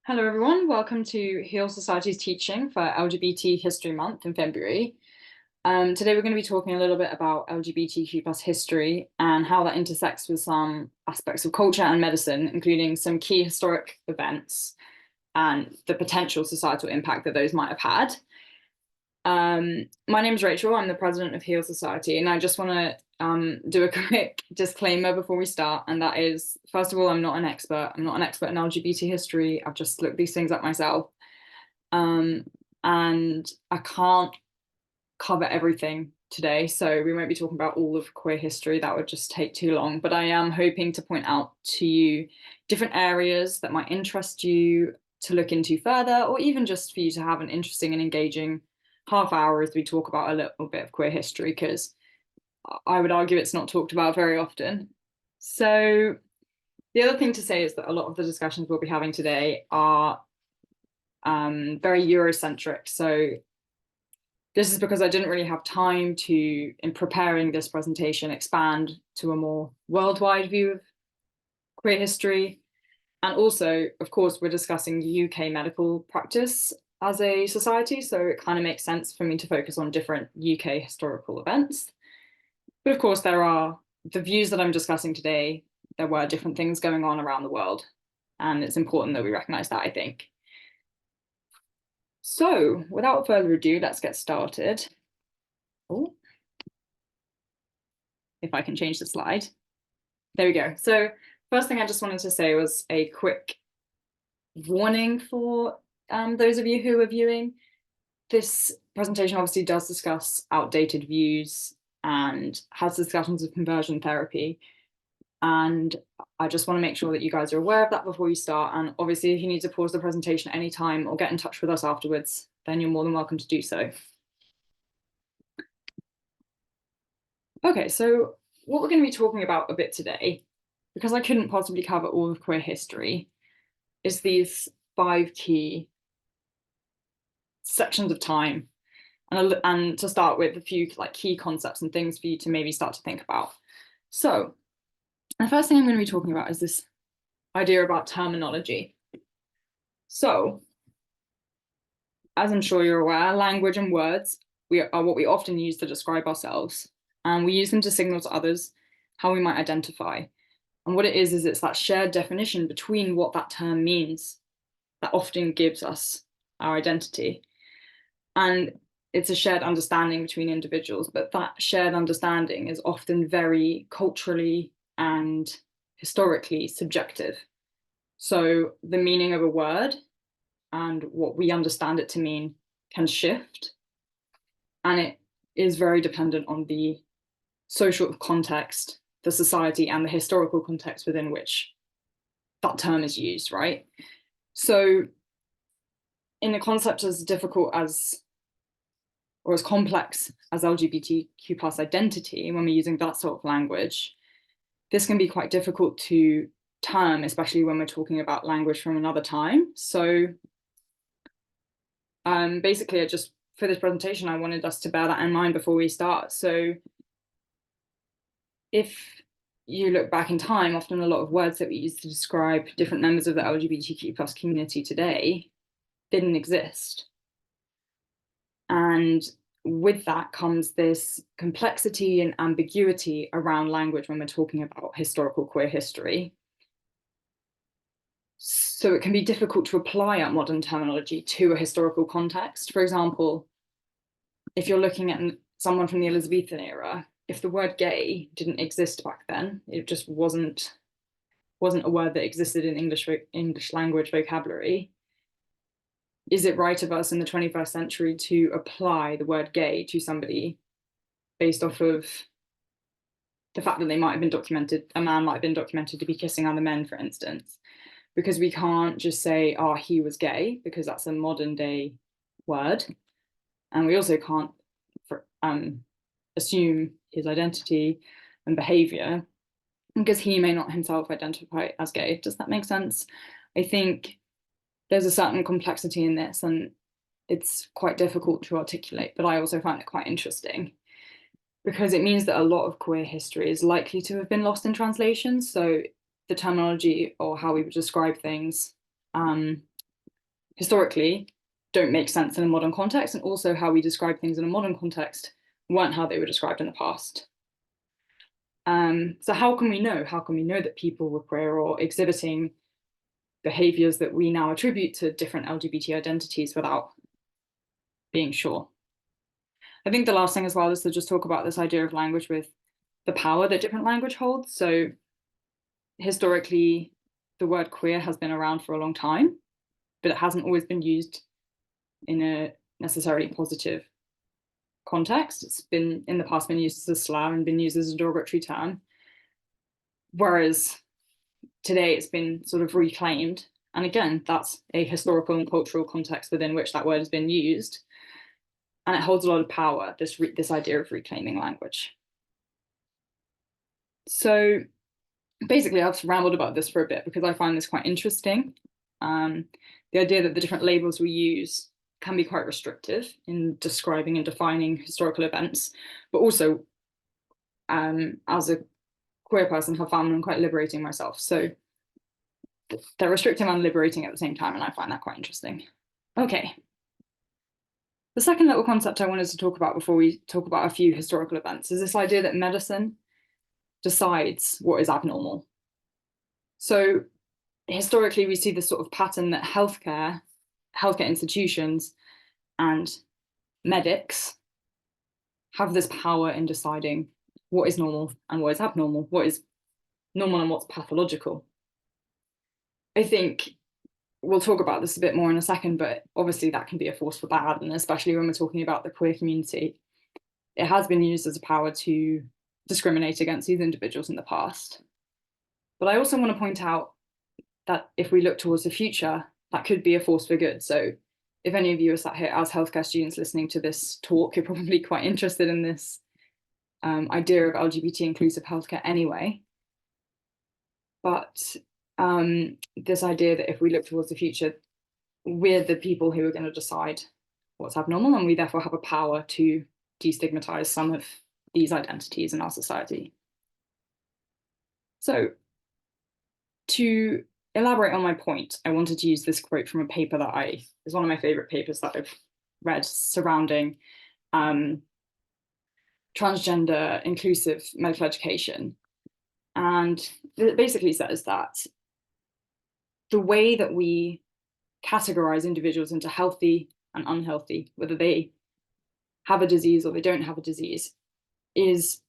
Hello, everyone. Welcome to Heal Society's teaching for LGBT History Month in February. Today, we're going to be talking a little bit about LGBTQ plus history and how that intersects with some aspects of culture and medicine, including some key historic events and the potential societal impact that those might have had. My name is Rachel. I'm the president of Heal Society, and I just want to do a quick disclaimer before we start. And that is, first of all, I'm not an expert. I'm not an expert in LGBT history. I've just looked these things up myself. And I can't cover everything today. So we won't be talking about all of queer history. That would just take too long. But I am hoping to point out to you different areas that might interest you to look into further, or even just for you to have an interesting and engaging half hour as we talk about a little bit of queer history, because I would argue it's not talked about very often. So the other thing to say is that a lot of the discussions we'll be having today are very Eurocentric. So this is because I didn't really have time to, in preparing this presentation, expand to a more worldwide view of queer history. And also, of course, we're discussing UK medical practice as a society, so it kind of makes sense for me to focus on different UK historical events. But of course, there are the views that I'm discussing today. There were different things going on around the world, and it's important that we recognize that, I think. So without further ado, let's get started. Oh, if I can change the slide. There we go. So first thing I just wanted to say was a quick warning for those of you who are viewing. This presentation obviously does discuss outdated views and has discussions of conversion therapy. And I just want to make sure that you guys are aware of that before you start. And obviously, if you need to pause the presentation at any time or get in touch with us afterwards, then you're more than welcome to do so. Okay, so what we're going to be talking about a bit today, because I couldn't possibly cover all of queer history, is these 5 key sections of time. And to start with a few key concepts and things for you to maybe start to think about. So the first thing I'm going to be talking about is this idea about terminology. So, as I'm sure you're aware, language and words are what we often use to describe ourselves, and we use them to signal to others how we might identify. And what it is it's that shared definition between what that term means that often gives us our identity. And it's a shared understanding between individuals, but that shared understanding is often very culturally and historically subjective. So the meaning of a word and what we understand it to mean can shift. And it is very dependent on the social context, the society, and the historical context within which that term is used, right? So in a concept as difficult as, or as complex as LGBTQ plus identity, when we're using that sort of language, this can be quite difficult to term, especially when we're talking about language from another time. So basically, for this presentation, I wanted us to bear that in mind before we start. So if you look back in time, often a lot of words that we use to describe different members of the LGBTQ plus community today didn't exist. And with that comes this complexity and ambiguity around language when we're talking about historical queer history. So it can be difficult to apply our modern terminology to a historical context. For example, if you're looking at someone from the Elizabethan era, if the word gay didn't exist back then, it just wasn't a word that existed in English language vocabulary. Is it right of us in the 21st century to apply the word gay to somebody based off of the fact that they might have been documented, a man might have been documented to be kissing other men, for instance? Because we can't just say, oh, he was gay, because that's a modern day word. And we also can't assume his identity and behavior because he may not himself identify as gay. Does that make sense? I think there's a certain complexity in this, and it's quite difficult to articulate, but I also find it quite interesting because it means that a lot of queer history is likely to have been lost in translation. So the terminology or how we would describe things historically don't make sense in a modern context, and also how we describe things in a modern context weren't how they were described in the past. So how can we know? How can we know that people were queer or exhibiting behaviors that we now attribute to different LGBT identities without being sure? I think the last thing as well is to just talk about this idea of language with the power that different language holds. So historically, the word queer has been around for a long time, but it hasn't always been used in a necessarily positive context. It's been in the past been used as a slur and been used as a derogatory term. Whereas today it's been sort of reclaimed. And again, that's a historical and cultural context within which that word has been used. And it holds a lot of power, this idea of reclaiming language. So basically, I've rambled about this for a bit because I find this quite interesting. The idea that the different labels we use can be quite restrictive in describing and defining historical events, but also as a queer person, have found them quite liberating myself. So they're restrictive and liberating at the same time, and I find that quite interesting. Okay. The second little concept I wanted to talk about before we talk about a few historical events is this idea that medicine decides what is abnormal. So historically, we see this sort of pattern that healthcare institutions and medics have this power in deciding what is normal and what is abnormal, what is normal and what's pathological. I think we'll talk about this a bit more in a second, but obviously that can be a force for bad, and especially when we're talking about the queer community, it has been used as a power to discriminate against these individuals in the past. But I also want to point out that if we look towards the future, that could be a force for good. So if any of you are sat here as healthcare students listening to this talk, you're probably quite interested in this idea of LGBT inclusive healthcare anyway. But this idea that if we look towards the future, we're the people who are going to decide what's abnormal, and we therefore have a power to destigmatize some of these identities in our society. So to elaborate on my point, I wanted to use this quote from a paper that is one of my favorite papers that I've read surrounding transgender inclusive medical education. And it basically says that the way that we categorize individuals into healthy and unhealthy, whether they have a disease or they don't have a disease, is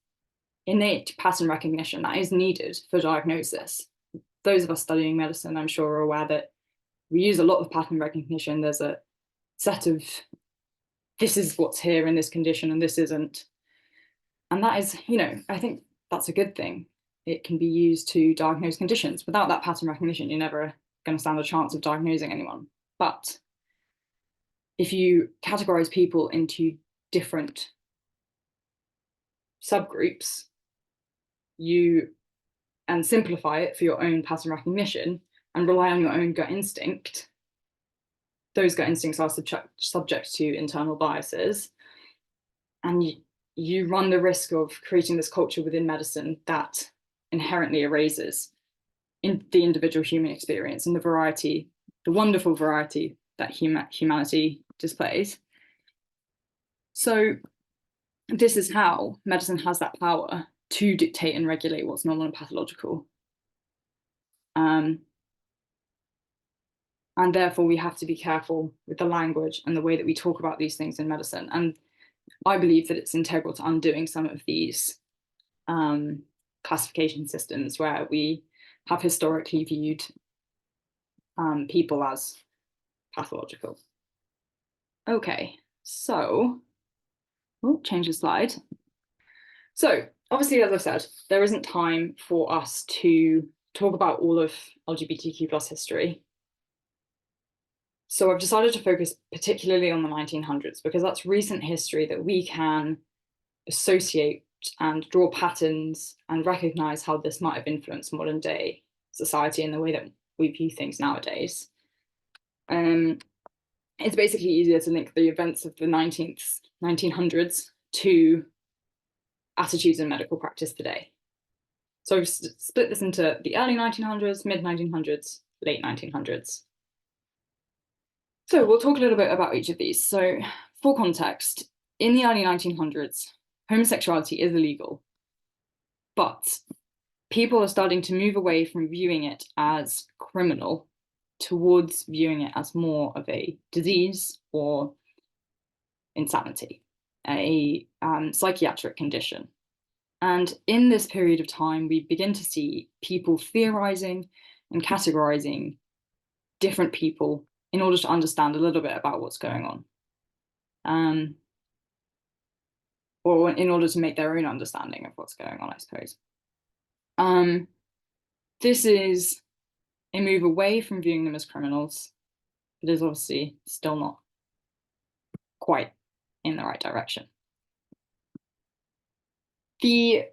innate pattern recognition that is needed for diagnosis. Those of us studying medicine, I'm sure, are aware that we use a lot of pattern recognition. There's a set of, this is what's here in this condition and this isn't. And that is, I think that's a good thing. It can be used to diagnose conditions. Without that pattern recognition, you're never going to stand a chance of diagnosing anyone. But if you categorize people into different subgroups, and simplify it for your own pattern recognition and rely on your own gut instinct, those gut instincts are subject to internal biases. And you run the risk of creating this culture within medicine that inherently erases in the individual human experience and the wonderful variety that humanity displays. So this is how medicine has that power to dictate and regulate what's normal and pathological. And therefore we have to be careful with the language and the way that we talk about these things in medicine. And I believe that it's integral to undoing some of these classification systems where we have historically viewed people as pathological. Okay, so, change the slide. So obviously, as I've said, there isn't time for us to talk about all of LGBTQ plus history. So I've decided to focus particularly on the 1900s because that's recent history that we can associate and draw patterns and recognize how this might have influenced modern day society in the way that we view things nowadays. It's basically easier to link the events of the 1900s to attitudes in medical practice today. So I've split this into the early 1900s, mid 1900s, late 1900s. So we'll talk a little bit about each of these. So for context, in the early 1900s, homosexuality is illegal, but people are starting to move away from viewing it as criminal towards viewing it as more of a disease or insanity, a psychiatric condition. And in this period of time, we begin to see people theorizing and categorizing different people in order to understand a little bit about what's going on, or in order to make their own understanding of what's going on, I suppose. This is a move away from viewing them as criminals. It is obviously still not quite in the right direction. The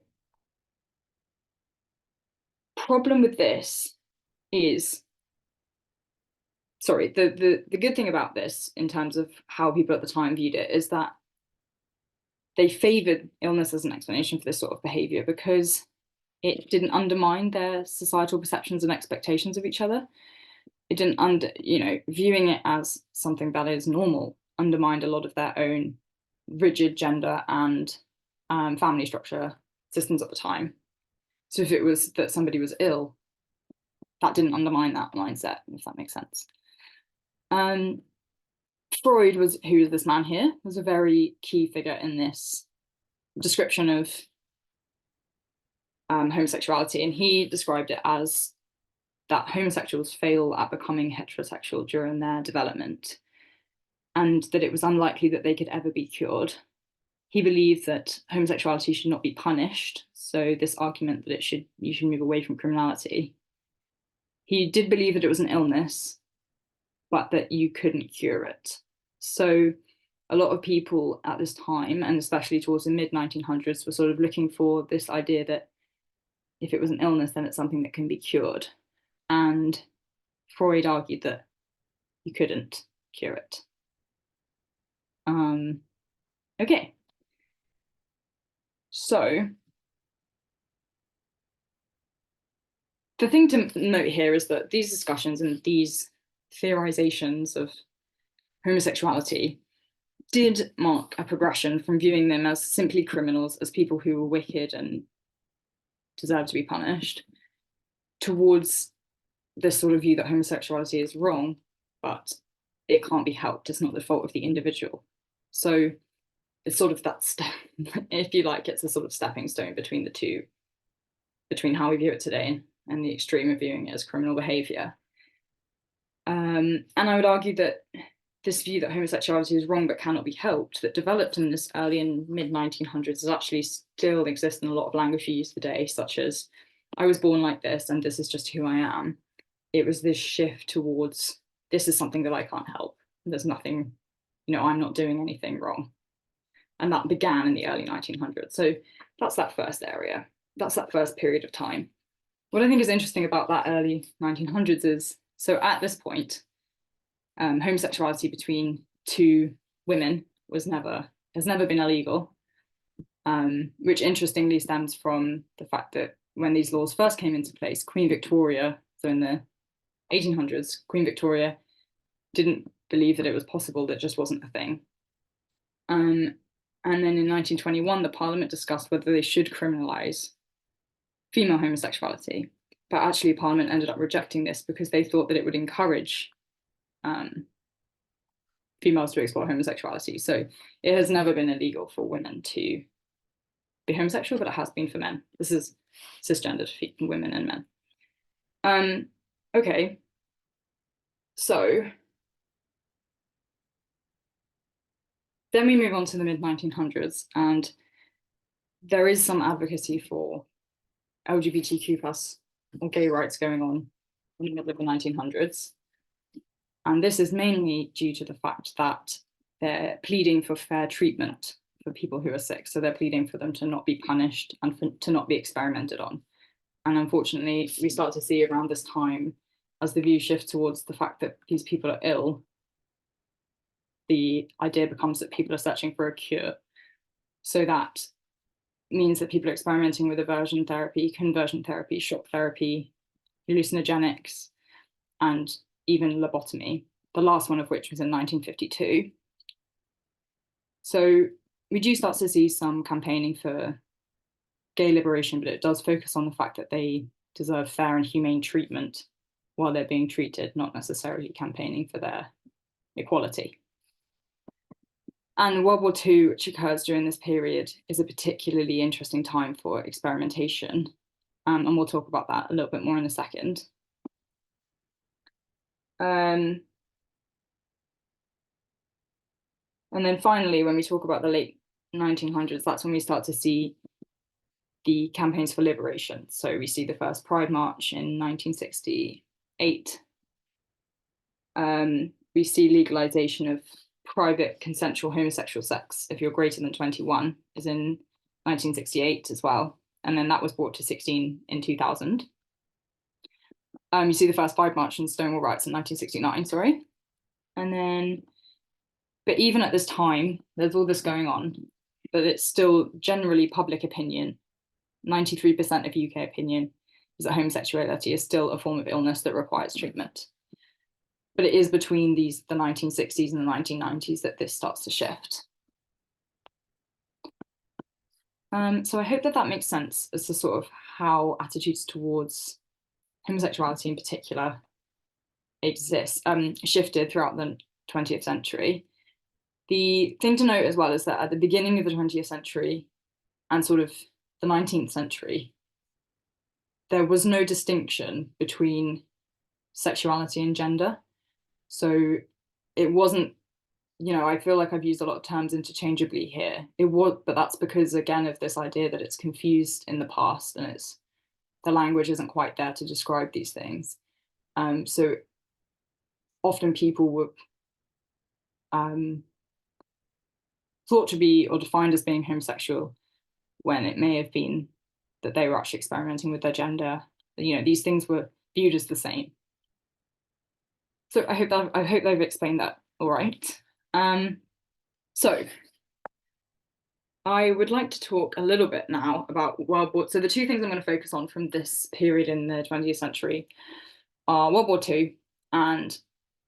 problem with this is, sorry, the good thing about this in terms of how people at the time viewed it is that they favored illness as an explanation for this sort of behavior because it didn't undermine their societal perceptions and expectations of each other. It didn't viewing it as something that is normal undermined a lot of their own rigid gender and family structure systems at the time. So if it was that somebody was ill, that didn't undermine that mindset, if that makes sense. Freud who is this man here, was a very key figure in this description of homosexuality, and he described it as that homosexuals fail at becoming heterosexual during their development, and that it was unlikely that they could ever be cured. He believed that homosexuality should not be punished, so this argument that you should move away from criminality. He did believe that it was an illness, but that you couldn't cure it. So a lot of people at this time, and especially towards the mid-1900s, were sort of looking for this idea that if it was an illness, then it's something that can be cured. And Freud argued that you couldn't cure it. Okay. So the thing to note here is that these discussions and these theorizations of homosexuality did mark a progression from viewing them as simply criminals, as people who were wicked and deserve to be punished, towards this sort of view that homosexuality is wrong, but it can't be helped. It's not the fault of the individual. So it's sort of that step, if you like, it's a sort of stepping stone between the two, between how we view it today and the extreme of viewing it as criminal behavior. And I would argue that this view that homosexuality is wrong but cannot be helped, that developed in this early and mid-1900s, actually still exists in a lot of language we use today, such as, I was born like this and this is just who I am. It was this shift towards, this is something that I can't help. There's nothing, I'm not doing anything wrong. And that began in the early 1900s. So that's that first area. That's that first period of time. What I think is interesting about that early 1900s is, so at this point, homosexuality between two women has never been illegal, which interestingly stems from the fact that when these laws first came into place, Queen Victoria, so in the 1800s, Queen Victoria didn't believe that it was possible, that just wasn't a thing. And then in 1921, the Parliament discussed whether they should criminalise female homosexuality, but actually Parliament ended up rejecting this because they thought that it would encourage females to explore homosexuality. So it has never been illegal for women to be homosexual, but it has been for men. This is cisgendered women and men. Okay, so then we move on to the mid-1900s, and there is some advocacy for LGBTQ plus or gay rights going on in the middle of the 1900s. And this is mainly due to the fact that they're pleading for fair treatment for people who are sick. So they're pleading for them to not be punished and to not be experimented on. And unfortunately, we start to see around this time, as the view shifts towards the fact that these people are ill, the idea becomes that people are searching for a cure. So that means that people are experimenting with aversion therapy, conversion therapy, shock therapy, hallucinogenics, and even lobotomy. the last one of which was in 1952. So we do start to see some campaigning for gay liberation, but it does focus on the fact that they deserve fair and humane treatment while they're being treated, not necessarily campaigning for their equality. And World War II, which occurs during this period, is a particularly interesting time for experimentation. And we'll talk about that a little bit more in a second. And then finally, when we talk about the late 1900s, that's when we start to see the campaigns for liberation. So we see the first Pride March in 1968. We see legalization of private consensual homosexual sex if you're greater than 21 is in 1968 as well. And then that was brought to 16 in 2000. You see the first Pride March and Stonewall riots in 1969, sorry. And then, but even at this time, there's all this going on, but it's still generally public opinion. 93% of UK opinion is that homosexuality is still a form of illness that requires treatment. But it is between the 1960s and the 1990s that this starts to shift. So I hope that that makes sense as to sort of how attitudes towards homosexuality in particular shifted throughout the 20th century. The thing to note as well is that at the beginning of the 20th century and sort of the 19th century, there was no distinction between sexuality and gender. So it wasn't, I feel like I've used a lot of terms interchangeably here. But that's because, again, of this idea that it's confused in the past and the language isn't quite there to describe these things. So often people were thought to be or defined as being homosexual when it may have been that they were actually experimenting with their gender. These things were viewed as the same. So I hope they've explained that all right. So I would like to talk a little bit now about World War. So the two things I'm going to focus on from this period in the 20th century are World War II and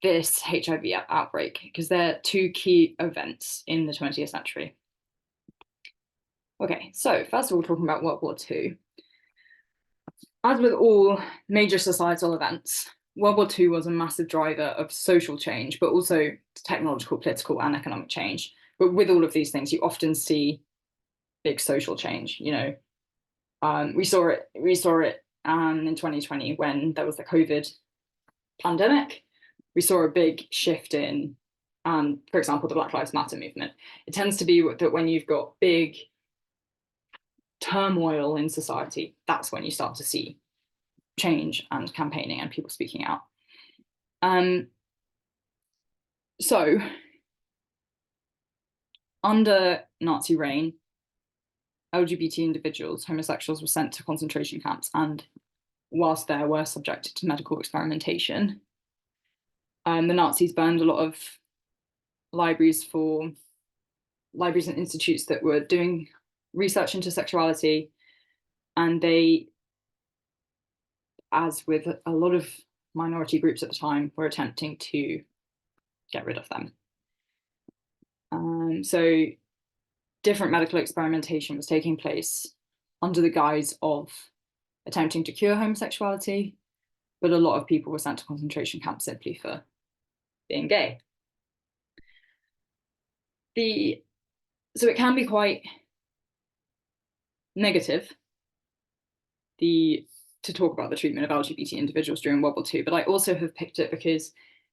this HIV outbreak, because they're two key events in the 20th century. Okay, so first of all, talking about World War II. As with all major societal events, World War II was a massive driver of social change, but also technological, political, and economic change. But with all of these things, you often see big social change. We saw it in 2020 when there was the COVID pandemic. We saw a big shift in, for example, the Black Lives Matter movement. It tends to be that when you've got big turmoil in society, that's when you start to see change and campaigning and people speaking out. So under Nazi reign, LGBT individuals, homosexuals, were sent to concentration camps, and whilst there were subjected to medical experimentation. The Nazis burned a lot of libraries and institutes that were doing research into sexuality, and they, as with a lot of minority groups at the time, were attempting to get rid of them. So different medical experimentation was taking place under the guise of attempting to cure homosexuality, but a lot of people were sent to concentration camps simply for being gay. So it can be quite negative to talk about the treatment of LGBT individuals during World War II, but I also have picked it because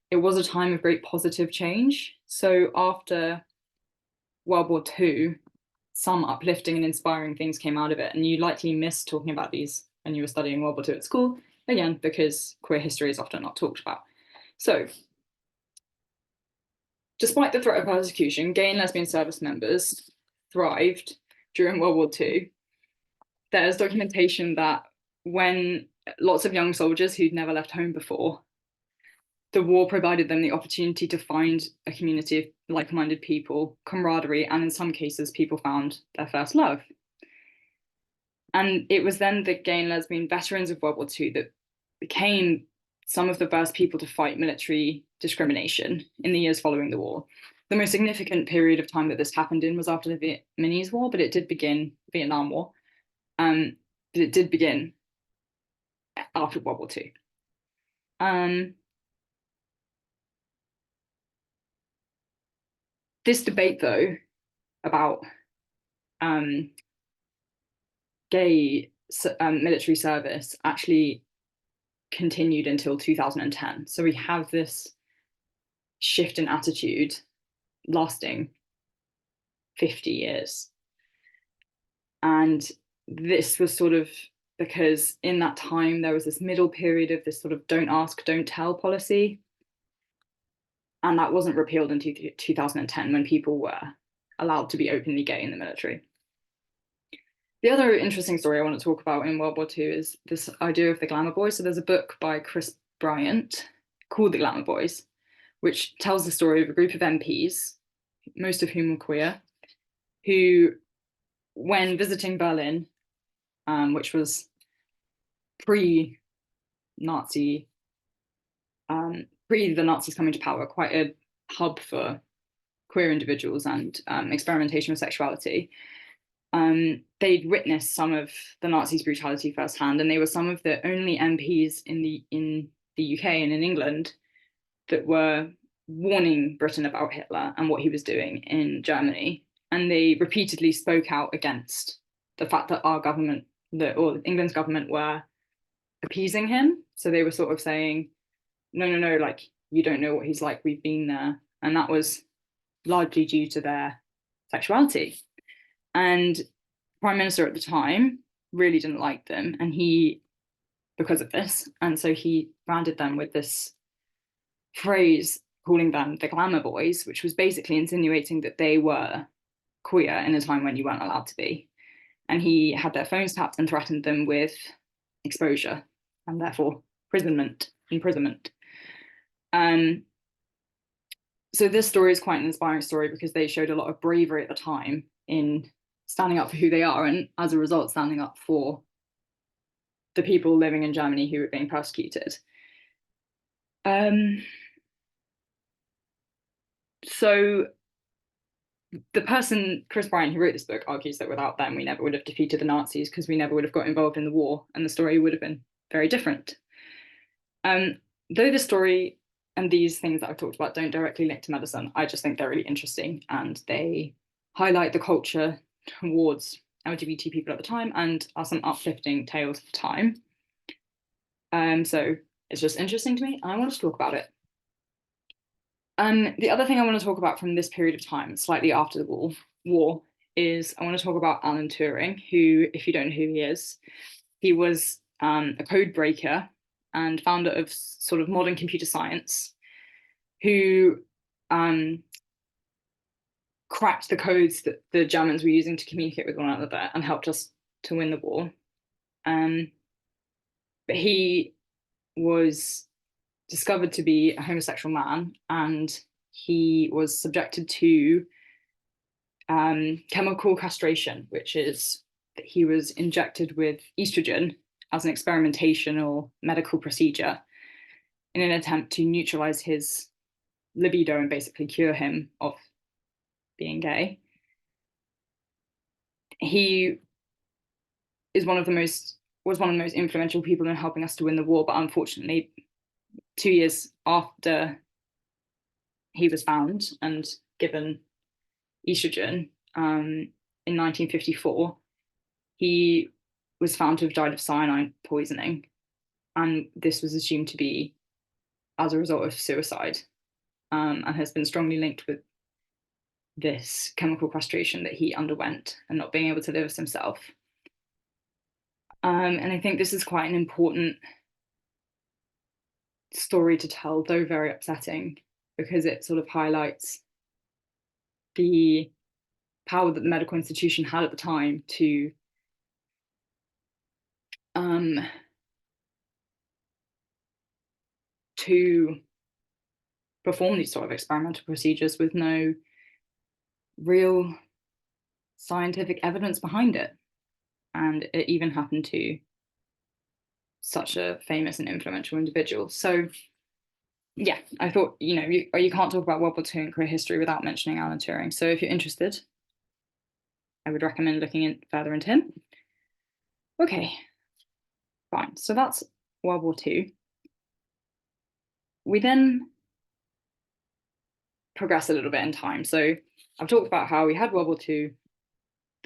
it was a time of great positive change. So after World War II, some uplifting and inspiring things came out of it, and you likely missed talking about these when you were studying World War II at school, again, because queer history is often not talked about. So, despite the threat of persecution, gay and lesbian service members thrived during World War II. There's documentation that when lots of young soldiers who'd never left home before, the war provided them the opportunity to find a community of like-minded people, camaraderie, and in some cases, people found their first love. And it was then the gay and lesbian veterans of World War II that became some of the first people to fight military discrimination in the years following the war. The most significant period of time that this happened in was after the Vietnamese War, but it did begin, Vietnam War, but it did begin after World War II. This debate, though, about gay military service actually continued until 2010. So we have this shift in attitude lasting 50 years. And this was sort of because in that time there was this middle period of this sort of don't ask, don't tell policy. And that wasn't repealed in 2010 when people were allowed to be openly gay in the military. The other interesting story I want to talk about in World War II is this idea of the glamour boys. So there's a book by Chris Bryant called The Glamour Boys, which tells the story of a group of MPs, most of whom were queer, who, when visiting Berlin, which was pre-Nazi, pre the Nazis coming to power, quite a hub for queer individuals and experimentation with sexuality. They'd witnessed some of the Nazis' brutality firsthand, and they were some of the only MPs in the UK and in England that were warning Britain about Hitler and what he was doing in Germany. And they repeatedly spoke out against the fact that our government, or England's government, were appeasing him. So they were sort of saying, no, like, you don't know what he's like, we've been there. And that was largely due to their sexuality. And the Prime Minister at the time really didn't like them, and because of this, and so he branded them with this phrase calling them the glamour boys, which was basically insinuating that they were queer in a time when you weren't allowed to be. And he had their phones tapped and threatened them with exposure and therefore imprisonment. So this story is quite an inspiring story because they showed a lot of bravery at the time in standing up for who they are, and as a result, standing up for the people living in Germany who were being persecuted. So the person, Chris Bryant, who wrote this book, argues that without them, we never would have defeated the Nazis because we never would have got involved in the war, and the story would have been very different. Though the story and these things that I've talked about don't directly link to medicine, I just think they're really interesting, and they highlight the culture towards LGBT people at the time and are some uplifting tales of the time. So it's just interesting to me, and I want to talk about it. The other thing I want to talk about from this period of time, slightly after the war, is I want to talk about Alan Turing, who, if you don't know who he was a code breaker and founder of sort of modern computer science, who cracked the codes that the Germans were using to communicate with one another and helped us to win the war. But he was discovered to be a homosexual man, and he was subjected to chemical castration, which is that he was injected with estrogen as an experimentational medical procedure in an attempt to neutralize his libido and basically cure him of being gay. He was one of the most influential people in helping us to win the war, but unfortunately 2 years after he was found and given estrogen, in 1954, he was found to have died of cyanide poisoning, and this was assumed to be as a result of suicide, and has been strongly linked with this chemical castration that he underwent and not being able to live as himself. And I think this is quite an important story to tell, though very upsetting, because it sort of highlights the power that the medical institution had at the time to perform these sort of experimental procedures with no real scientific evidence behind it. And it even happened to such a famous and influential individual. So yeah, I thought, you can't talk about World War II and career history without mentioning Alan Turing. So if you're interested, I would recommend looking further into him. Okay, fine. So that's World War II. We then progress a little bit in time. So I've talked about how we had World War II,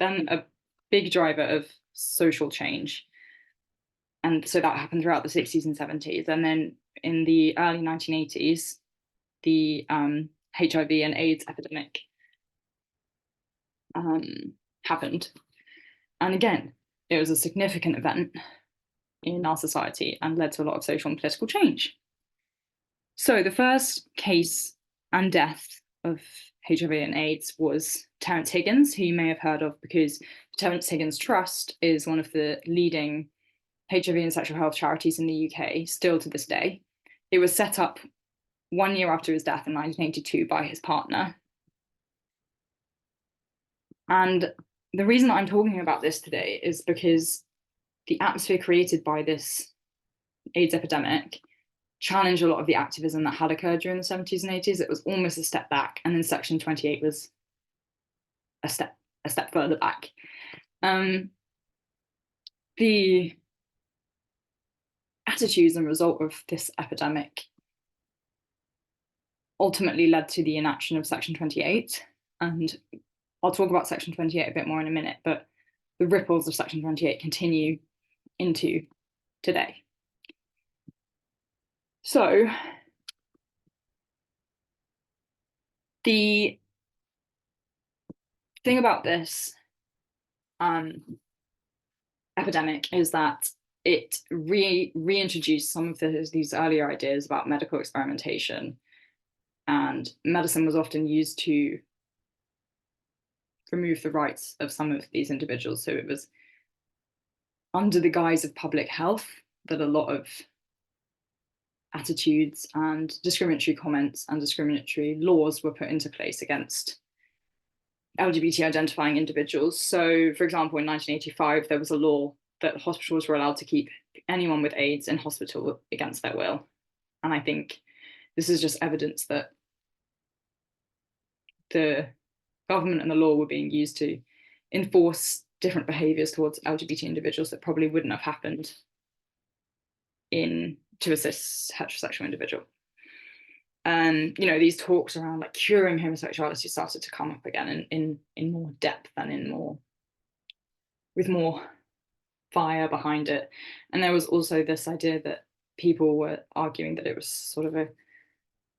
then a big driver of social change. And so that happened throughout the 60s and 70s. And then in the early 1980s, the HIV and AIDS epidemic happened. And again, it was a significant event in our society and led to a lot of social and political change. So the first case and death of HIV and AIDS was Terence Higgins, who you may have heard of because Terence Higgins Trust is one of the leading HIV and sexual health charities in the UK, still to this day. It was set up 1 year after his death in 1982 by his partner. And the reason I'm talking about this today is because the atmosphere created by this AIDS epidemic challenged a lot of the activism that had occurred during the 70s and 80s. It was almost a step back, and then Section 28 was a step further back. The attitudes and result of this epidemic ultimately led to the inaction of Section 28, and I'll talk about Section 28 a bit more in a minute, but the ripples of Section 28 continue into today. So the thing about this epidemic is that it reintroduced some of these earlier ideas about medical experimentation, and medicine was often used to remove the rights of some of these individuals. So it was under the guise of public health that a lot of attitudes and discriminatory comments and discriminatory laws were put into place against LGBT identifying individuals. So, for example, in 1985, there was a law that hospitals were allowed to keep anyone with AIDS in hospital against their will. And I think this is just evidence that the government and the law were being used to enforce different behaviors towards LGBT individuals that probably wouldn't have happened to a cis heterosexual individual. And these talks around like curing homosexuality started to come up again in more depth and with more fire behind it. And there was also this idea that people were arguing that it was sort of a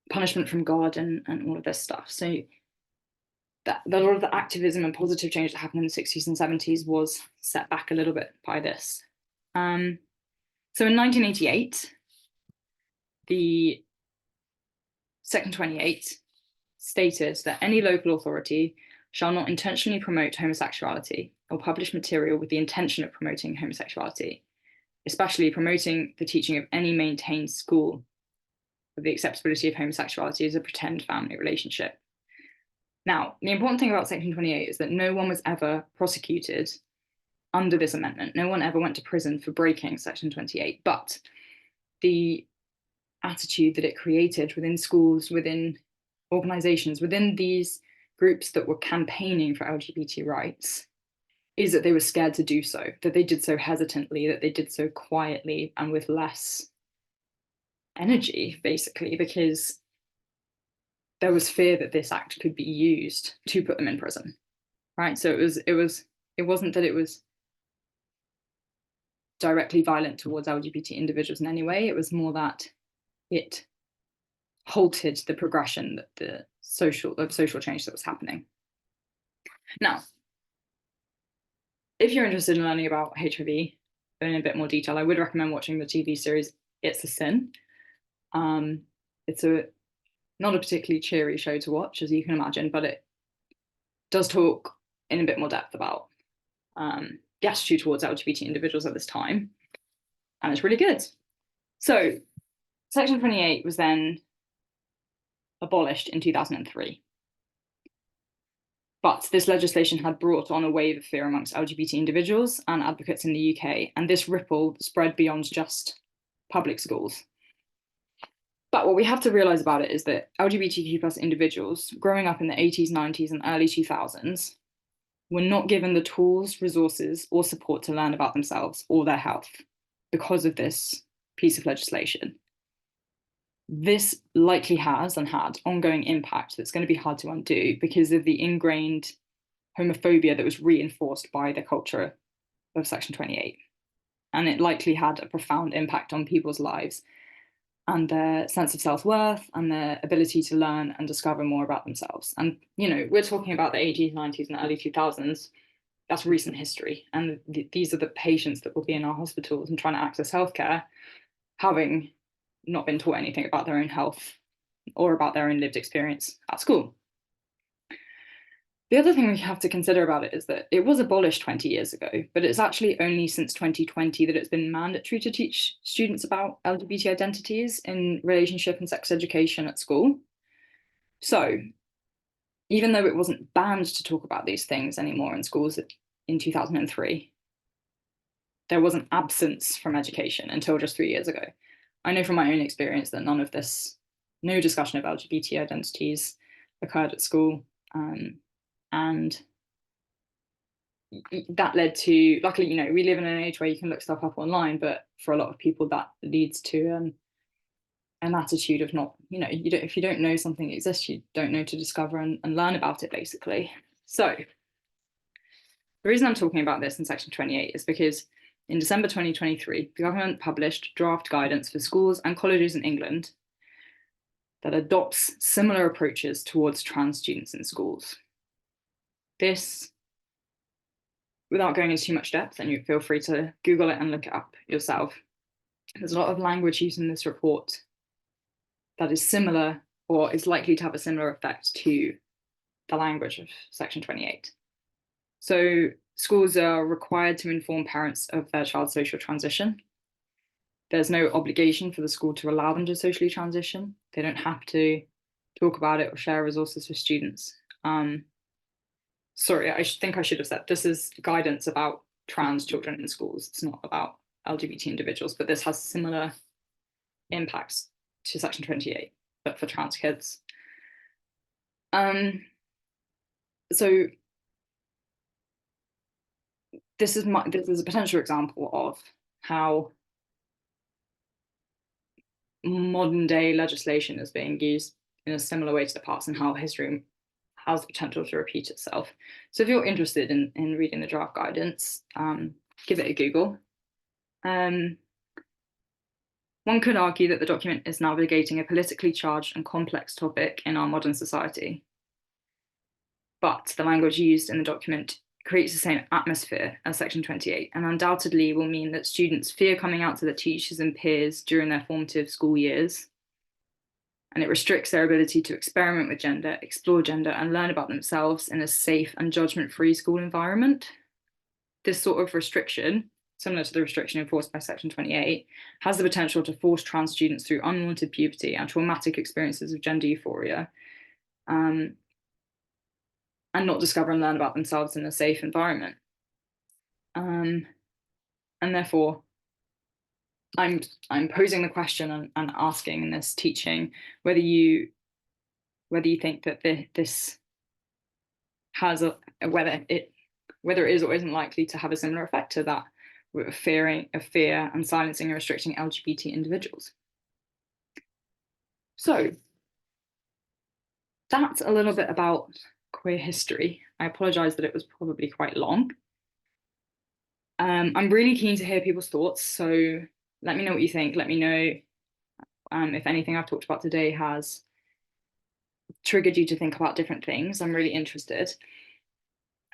punishment from God and all of this stuff. So that a lot of the activism and positive change that happened in the 60s and 70s was set back a little bit by this. So in 1988, the Section 28 stated that any local authority shall not intentionally promote homosexuality or publish material with the intention of promoting homosexuality, especially promoting the teaching of any maintained school of the acceptability of homosexuality as a pretend family relationship. Now, the important thing about Section 28 is that no one was ever prosecuted under this amendment. No one ever went to prison for breaking Section 28, but the attitude that it created within schools, within organizations, within these groups that were campaigning for LGBT rights, is that they were scared to do so, that they did so hesitantly, that they did so quietly and with less energy, basically, because there was fear that this act could be used to put them in prison, right? So it wasn't that it was directly violent towards LGBT individuals in any way. It was more that it halted the progression that the social change that was happening. Now, if you're interested in learning about HIV in a bit more detail, I would recommend watching the TV series It's a Sin. It's not a particularly cheery show to watch, as you can imagine, but it does talk in a bit more depth about the attitude towards LGBT individuals at this time, and it's really good. So Section 28 was then abolished in 2003. But this legislation had brought on a wave of fear amongst LGBT individuals and advocates in the UK, and this ripple spread beyond just public schools. But what we have to realize about it is that LGBTQ plus individuals growing up in the 80s, 90s, and early 2000s were not given the tools, resources, or support to learn about themselves or their health because of this piece of legislation. This likely has and had ongoing impact that's going to be hard to undo because of the ingrained homophobia that was reinforced by the culture of Section 28. And it likely had a profound impact on people's lives and their sense of self-worth and their ability to learn and discover more about themselves. And, you know, we're talking about the 80s, 90s, and early 2000s. That's recent history. And these are the patients that will be in our hospitals and trying to access healthcare, having not been taught anything about their own health or about their own lived experience at school. The other thing we have to consider about it is that it was abolished 20 years ago, but it's actually only since 2020 that it's been mandatory to teach students about LGBT identities in relationship and sex education at school. So even though it wasn't banned to talk about these things anymore in schools in 2003, there was an absence from education until just 3 years ago. I know from my own experience that no discussion of LGBT identities occurred at school. And that led to, luckily, you know, we live in an age where you can look stuff up online, but for a lot of people that leads to an attitude of not, you know, if you don't know something exists, you don't know to discover and learn about it, basically. So the reason I'm talking about this in Section 28 is because in December 2023, the government published draft guidance for schools and colleges in England that adopts similar approaches towards trans students in schools. This, without going into too much depth, and you feel free to Google it and look it up yourself, there's a lot of language used in this report that is similar or is likely to have a similar effect to the language of Section 28. So schools are required to inform parents of their child's social transition. There's no obligation for the school to allow them to socially transition. They don't have to talk about it or share resources with students. Sorry, I think I should have said this is guidance about trans children in schools. It's not about LGBT individuals, but this has similar impacts to Section 28, but for trans kids. So this is a potential example of how modern day legislation is being used in a similar way to the past and how history has the potential to repeat itself. So if you're interested in reading the draft guidance, give it a Google. One could argue that the document is navigating a politically charged and complex topic in our modern society. But the language used in the document creates the same atmosphere as Section 28 and undoubtedly will mean that students fear coming out to their teachers and peers during their formative school years. And it restricts their ability to experiment with gender, explore gender, and learn about themselves in a safe and judgment-free school environment. This sort of restriction, similar to the restriction enforced by Section 28, has the potential to force trans students through unwanted puberty and traumatic experiences of gender euphoria, and not discover and learn about themselves in a safe environment. And therefore, I'm posing the question and asking in this teaching whether you think that this has whether it is or isn't likely to have a similar effect to that of fear and silencing and restricting LGBT individuals. So that's a little bit about queer history. I apologize that it was probably quite long. I'm really keen to hear people's thoughts, so let me know what you think. Let me know if anything I've talked about today has triggered you to think about different things. I'm really interested.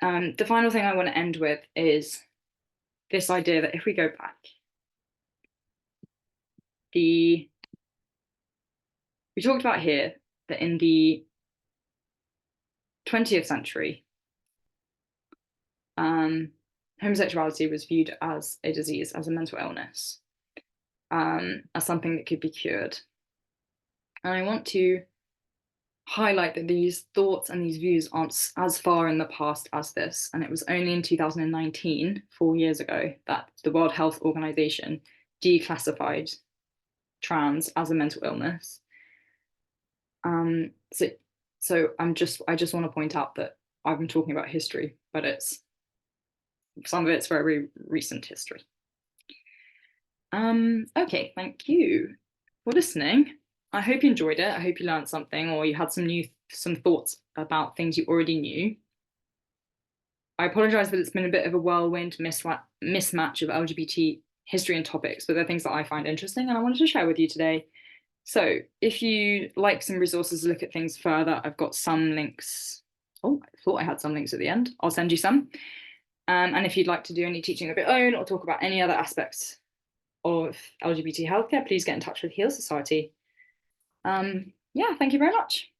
The final thing I want to end with is this idea that if we go back, we talked about here that in the 20th century, homosexuality was viewed as a disease, as a mental illness, as something that could be cured. And I want to highlight that these thoughts and these views aren't as far in the past as this. And it was only in 2019, 4 years ago, that the World Health Organization declassified trans as a mental illness. So I just want to point out that I've been talking about history, but some of it's very recent history. Okay, thank you for listening. I hope you enjoyed it. I hope you learned something, or you had some thoughts about things you already knew. I apologize that it's been a bit of a whirlwind mismatch of LGBT history and topics, but they're things that I find interesting and I wanted to share with you today. So if you like some resources to look at things further, I've got some links. Oh, I thought I had some links at the end. I'll send you some. And if you'd like to do any teaching of your own or talk about any other aspects of LGBT healthcare, please get in touch with Heal Society. Yeah, thank you very much.